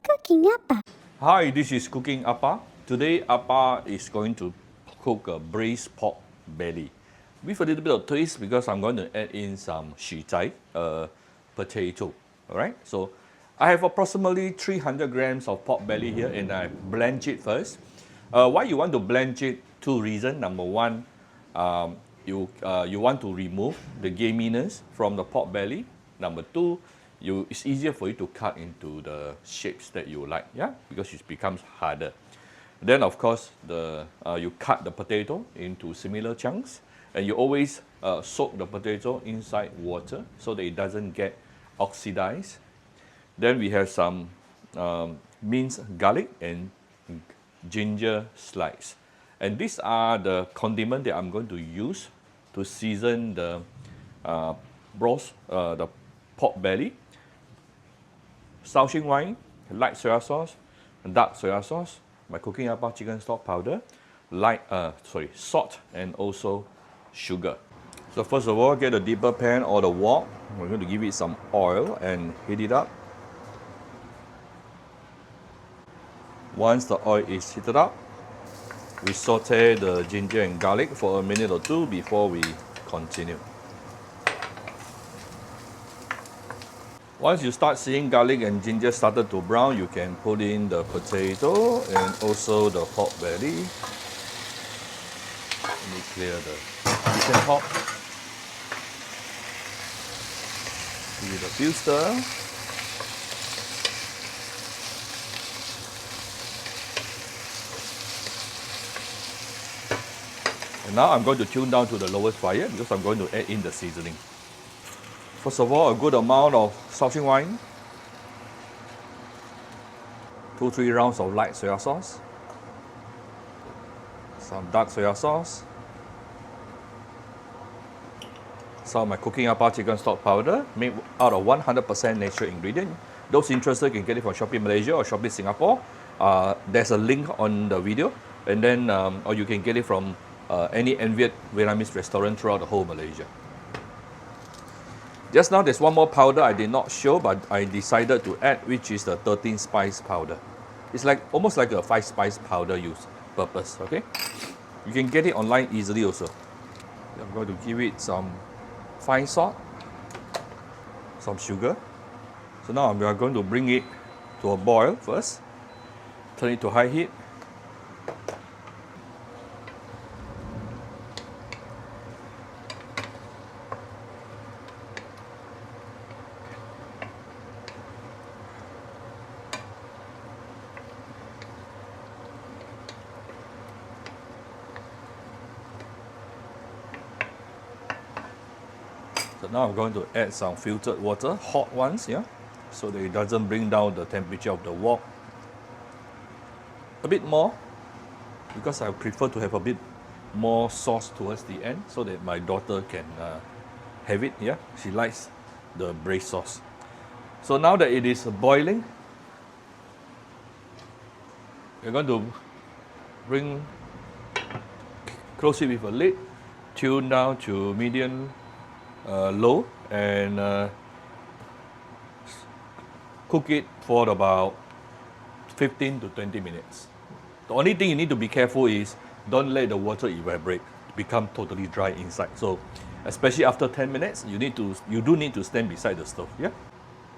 Cooking Appa. Hi, this is Cooking Appa. Today, Appa is going to cook a braised pork belly with a little bit of twist because I'm going to add in some shi zai, potato. All right, so I have approximately 300 grams of pork belly here, and I blanch it first. Why you want to blanch it? Two reasons. Number one, you want to remove the gaminess from the pork belly. Number two, it's easier for you to cut into the shapes that you like, yeah, because it becomes harder. Then of course, you cut the potato into similar chunks, and you always soak the potato inside water so that it doesn't get oxidized. Then we have some minced garlic and ginger slice. And these are the condiments that I'm going to use to season the the pork belly. Shaoxing wine, light soya sauce, dark soya sauce, my Cooking Appa chicken stock powder, salt, and also sugar. So first of all, get a deeper pan or the wok. We're going to give it some oil and heat it up. Once the oil is heated up, we saute the ginger and garlic for a minute or two before we continue. Once you start seeing garlic and ginger started to brown, you can put in the potato and also the pork belly. Let me clear the kitchen pot. Give it a few stir. And now I'm going to tune down to the lowest fire because I'm going to add in the seasoning. First of all, a good amount of Shaoxing wine, 2-3 rounds of light soya sauce, some dark soya sauce, some of my Cooking Appa chicken stock powder made out of 100% natural ingredient. Those interested can get it from Shopee Malaysia or Shopee Singapore. There's a link on the video, and then or you can get it from any envied Vietnamese restaurant throughout the whole Malaysia. Just now there's one more powder I did not show, but I decided to add, which is the 13 spice powder. It's like almost like a 5 spice powder use purpose, okay? You can get it online easily also. I'm going to give it some fine salt, some sugar. So now we are going to bring it to a boil first. Turn it to high heat. So now I'm going to add some filtered water, hot ones, yeah, so that it doesn't bring down the temperature of the wok. A bit more, because I prefer to have a bit more sauce towards the end, so that my daughter can have it, yeah. She likes the braised sauce. So now that it is boiling, we're going to close it with a lid, tune down to medium low, and cook it for about 15 to 20 minutes. The only thing you need to be careful is don't let the water evaporate, become totally dry inside. So especially after 10 minutes, you do need to stand beside the stove. Yeah,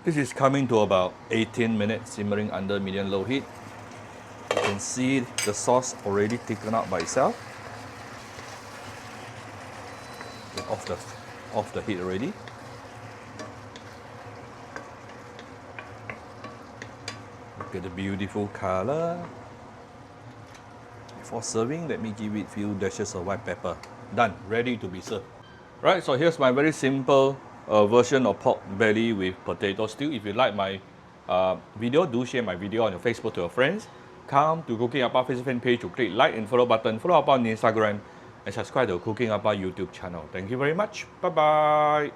this is coming to about 18 minutes simmering under medium low heat. You can see the sauce already thickened out by itself. Off the heat already. Look at the beautiful color. Before serving, let me give it a few dashes of white pepper. Done, ready to be served. Right, so here's my very simple version of pork belly with potato stew. If you like my video, do share my video on your Facebook to your friends. Come to Cooking Appa Facebook fan page to click like and follow button. Follow Appa on Instagram and subscribe to Cooking Appa YouTube channel. Thank you very much. Bye bye.